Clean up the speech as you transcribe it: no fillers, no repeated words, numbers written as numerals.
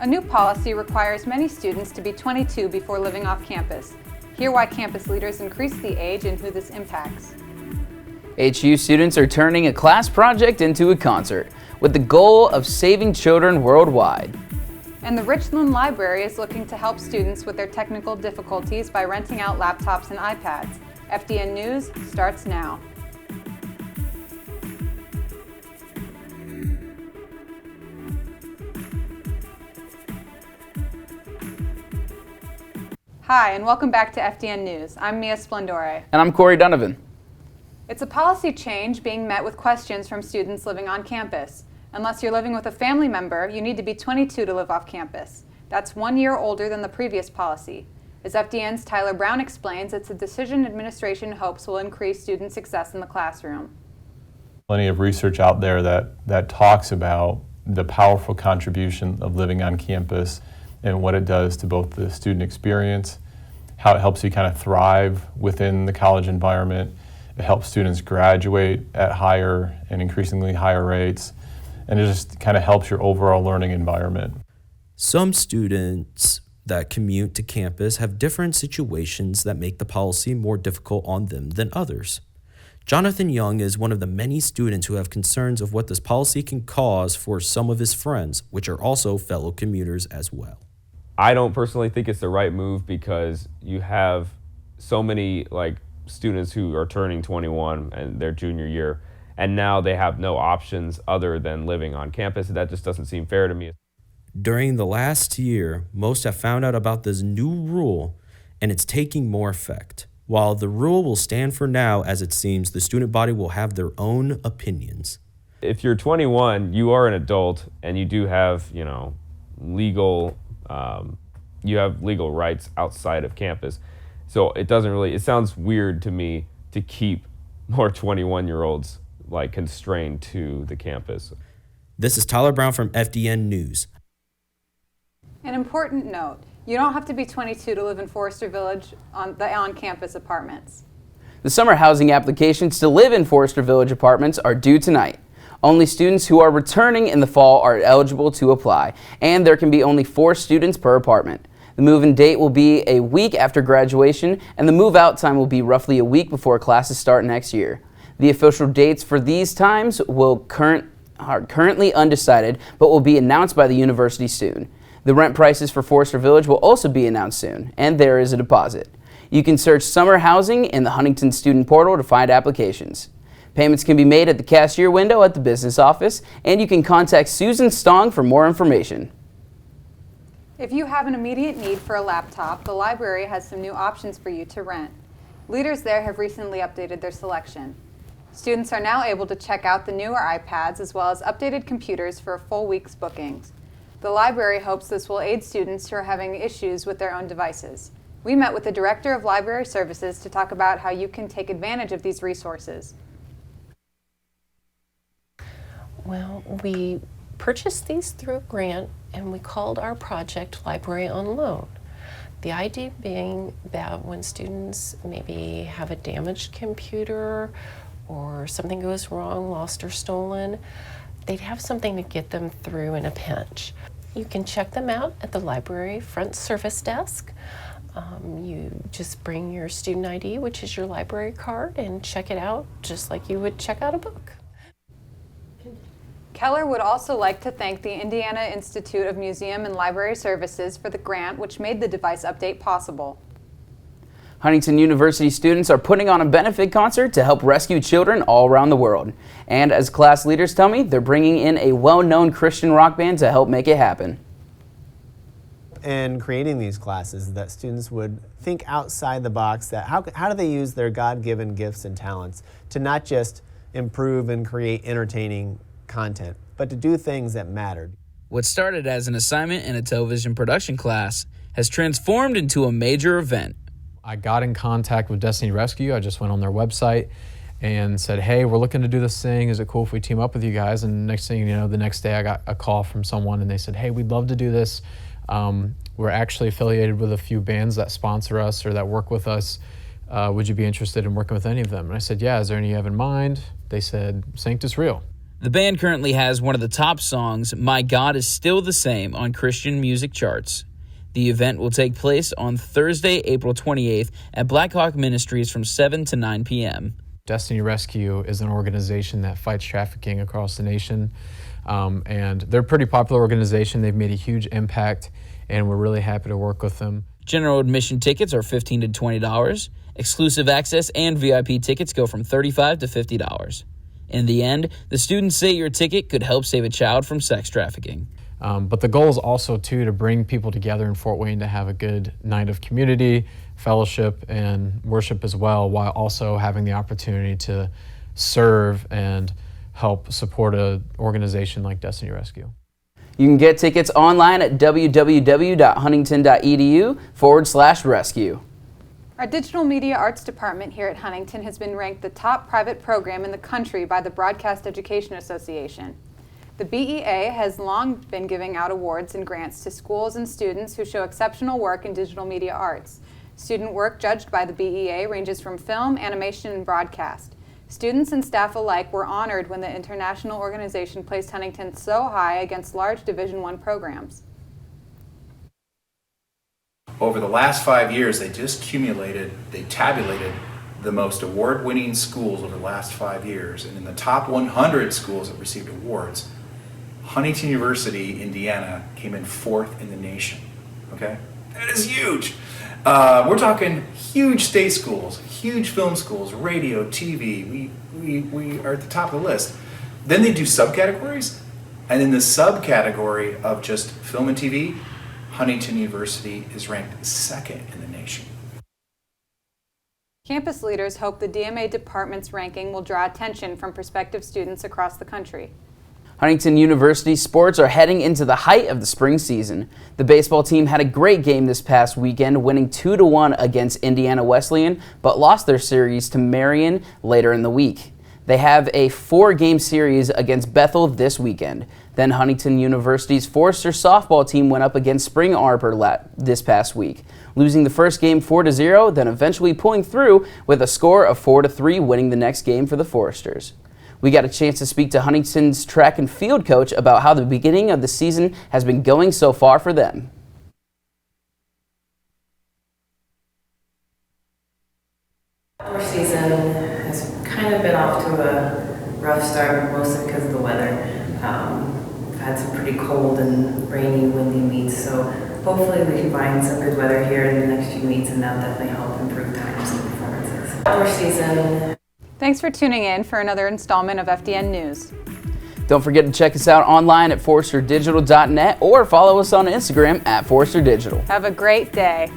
A new policy requires many students to be 22 before living off campus. Hear why campus leaders increase the age and who this impacts. HU students are turning a class project into a concert with the goal of saving children worldwide. And the Richland Library is looking to help students with their technical difficulties by renting out laptops and iPads. FDN News starts now. Hi, and welcome back to FDN News. I'm Mia Splendore. And I'm Corey Donovan. It's a policy change being met with questions from students living on campus. Unless you're living with a family member, you need to be 22 to live off campus. That's 1 year older than the previous policy. As FDN's Tyler Brown explains, it's a decision administration hopes will increase student success in the classroom. Plenty of research out there that talks about the powerful contribution of living on campus and what it does to both the student experience, how it helps you kind of thrive within the college environment. It helps students graduate at higher and increasingly higher rates, and it just kind of helps your overall learning environment. Some students that commute to campus have different situations that make the policy more difficult on them than others. Jonathan Young is one of the many students who have concerns of what this policy can cause for some of his friends, which are also fellow commuters as well. I don't personally think it's the right move because you have so many students who are turning 21 and their junior year, and now they have no options other than living on campus. That just doesn't seem fair to me. During the last year, most have found out about this new rule, and it's taking more effect. While the rule will stand for now, as it seems, the student body will have their own opinions. If you're 21, you are an adult, and you do have, legal rights outside of campus. So it sounds weird to me to keep more 21-year-olds constrained to the campus. This is Tyler Brown from FDN News. An important note, you don't have to be 22 to live in Forester Village on the on-campus apartments. The summer housing applications to live in Forester Village apartments are due tonight. Only students who are returning in the fall are eligible to apply, and there can be only 4 students per apartment. The move-in date will be a week after graduation, and the move-out time will be roughly a week before classes start next year. The official dates for these times are currently undecided, but will be announced by the university soon. The rent prices for Forester Village will also be announced soon, and there is a deposit. You can search summer housing in the Huntington Student Portal to find applications. Payments can be made at the cashier window at the business office, and you can contact Susan Stong for more information. If you have an immediate need for a laptop, the library has some new options for you to rent. Leaders there have recently updated their selection. Students are now able to check out the newer iPads as well as updated computers for a full week's bookings. The library hopes this will aid students who are having issues with their own devices. We met with the Director of Library Services to talk about how you can take advantage of these resources. Well, we purchased these through a grant, and we called our project Library on Loan. The idea being that when students maybe have a damaged computer or something goes wrong, lost or stolen, they'd have something to get them through in a pinch. You can check them out at the library front service desk. You just bring your student ID, which is your library card, and check it out just like you would check out a book. Keller would also like to thank the Indiana Institute of Museum and Library Services for the grant which made the device update possible. Huntington University students are putting on a benefit concert to help rescue children all around the world. And as class leaders tell me, they're bringing in a well-known Christian rock band to help make it happen. In creating these classes, that students would think outside the box, that how do they use their God-given gifts and talents to not just improve and create entertaining content, but to do things that mattered. What started as an assignment in a television production class has transformed into a major event. I got in contact with Destiny Rescue. I just went on their website and said, hey, we're looking to do this thing. Is it cool if we team up with you guys? And next thing you know, the next day I got a call from someone and they said, hey, we'd love to do this. We're actually affiliated with a few bands that sponsor us or that work with us. Would you be interested in working with any of them? And I said, yeah, is there any you have in mind? They said, Sanctus Real. The band currently has one of the top songs, My God Is Still the Same, on Christian music charts. The event will take place on Thursday, April 28th at Blackhawk Ministries from 7 to 9 p.m. Destiny Rescue is an organization that fights trafficking across the nation, and they're a pretty popular organization. They've made a huge impact, and we're really happy to work with them. General admission tickets are $15 to $20. Exclusive access and VIP tickets go from $35 to $50. In the end, the students say your ticket could help save a child from sex trafficking. But the goal is also, too, to bring people together in Fort Wayne to have a good night of community, fellowship, and worship as well, while also having the opportunity to serve and help support an organization like Destiny Rescue. You can get tickets online at www.huntington.edu/rescue. Our Digital Media Arts Department here at Huntington has been ranked the top private program in the country by the Broadcast Education Association. The BEA has long been giving out awards and grants to schools and students who show exceptional work in digital media arts. Student work judged by the BEA ranges from film, animation, and broadcast. Students and staff alike were honored when the international organization placed Huntington so high against large Division I programs. Over the last 5 years, they tabulated the most award-winning schools over the last 5 years. And in the top 100 schools that received awards, Huntington University, Indiana, came in 4th in the nation. Okay? That is huge. We're talking huge state schools, huge film schools, radio, TV. We are at the top of the list. Then they do subcategories, and in the subcategory of just film and TV, Huntington University is ranked 2nd in the nation. Campus leaders hope the DMA department's ranking will draw attention from prospective students across the country. Huntington University sports are heading into the height of the spring season. The baseball team had a great game this past weekend, winning 2-1 against Indiana Wesleyan, but lost their series to Marion later in the week. They have a 4-game series against Bethel this weekend. Then Huntington University's Forster softball team went up against Spring Arbor this past week, losing the first game 4-0, then eventually pulling through with a score of 4-3, winning the next game for the Foresters. We got a chance to speak to Huntington's track and field coach about how the beginning of the season has been going so far for them. Our season has kind of been off to a rough start, mostly because of the weather. We've had some pretty cold and rainy, windy meets, so hopefully we can find some good weather here in the next few meets, and that'll definitely help improve times and performances. Our season. Thanks for tuning in for another installment of FDN News. Don't forget to check us out online at forsterdigital.net or follow us on Instagram at forsterdigital. Have a great day.